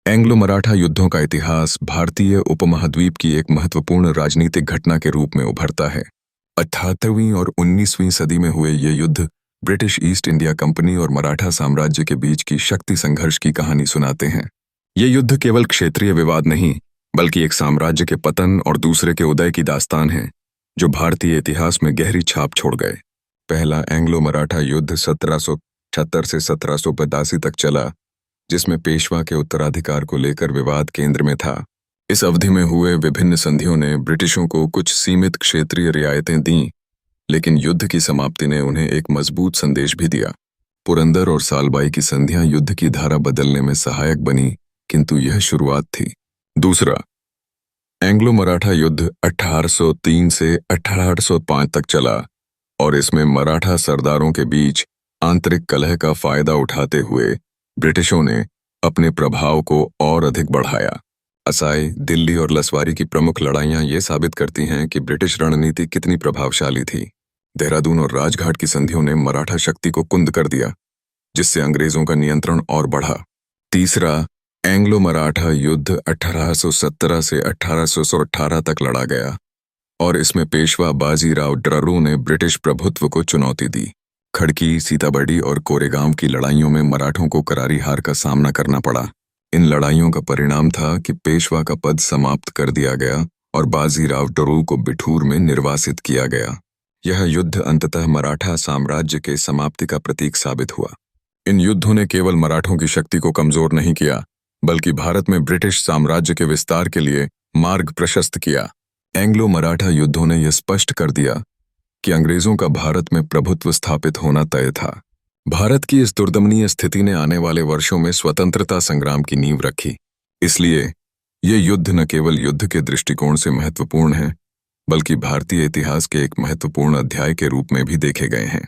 Anglo Maratha युद्धों का इतिहास भारतीय उपमहाद्वीप की एक महत्वपूर्ण राजनीतिक घटना के रूप में उभरता है। 18वीं और 19वीं सदी में हुए ये युद्ध ब्रिटिश ईस्ट इंडिया कंपनी और मराठा साम्राज्य के बीच की शक्ति संघर्ष की कहानी सुनाते हैं। ये युद्ध केवल क्षेत्रीय विवाद नहीं, बल्कि एक साम्राज्य के पतन और दूसरे के उदय की दास्तान है, जो भारतीय इतिहास में गहरी छाप छोड़ गए। पहला एंग्लो मराठा युद्ध 1776 से 1782 तक चला, जिसमें पेशवा के उत्तराधिकार को लेकर विवाद केंद्र में था। इस अवधि में हुए विभिन्न संधियों ने ब्रिटिशों को कुछ सीमित क्षेत्रीय रियायतें दीं, लेकिन युद्ध की समाप्ति ने उन्हें एक मजबूत संदेश भी दिया। पुरंदर और सालबाई की संधियां युद्ध की धारा बदलने में सहायक बनी, किंतु यह शुरुआत थी। दूसरा एंग्लो मराठा युद्ध 1803 से 1805 तक चला और इसमें मराठा सरदारों के बीच आंतरिक कलह का फायदा उठाते हुए ब्रिटिशों ने अपने प्रभाव को और अधिक बढ़ाया। असाई, दिल्ली और लसवारी की प्रमुख लड़ाइयां ये साबित करती हैं कि ब्रिटिश रणनीति कितनी प्रभावशाली थी। देहरादून और राजघाट की संधियों ने मराठा शक्ति को कुंद कर दिया, जिससे अंग्रेजों का नियंत्रण और बढ़ा। तीसरा एंग्लो मराठा युद्ध 1817 से 1818 तक लड़ा गया और इसमें पेशवा बाजीराव ड्ररू ने ब्रिटिश प्रभुत्व को चुनौती दी। खड़की, सीताबर्डी और कोरेगांव की लड़ाइयों में मराठों को करारी हार का सामना करना पड़ा। इन लड़ाइयों का परिणाम था कि पेशवा का पद समाप्त कर दिया गया और बाजीराव ड्ररू को बिठूर में निर्वासित किया गया। यह युद्ध अंततः मराठा साम्राज्य के समाप्ति का प्रतीक साबित हुआ। इन युद्धों ने केवल मराठों की शक्ति को कमजोर नहीं किया, बल्कि भारत में ब्रिटिश साम्राज्य के विस्तार के लिए मार्ग प्रशस्त किया। एंग्लो मराठा युद्धों ने यह स्पष्ट कर दिया कि अंग्रेजों का भारत में प्रभुत्व स्थापित होना तय था। भारत की इस दुर्दमनीय स्थिति ने आने वाले वर्षों में स्वतंत्रता संग्राम की नींव रखी। इसलिए ये युद्ध न केवल युद्ध के दृष्टिकोण से महत्वपूर्ण है, बल्कि भारतीय इतिहास के एक महत्वपूर्ण अध्याय के रूप में भी देखे गए हैं।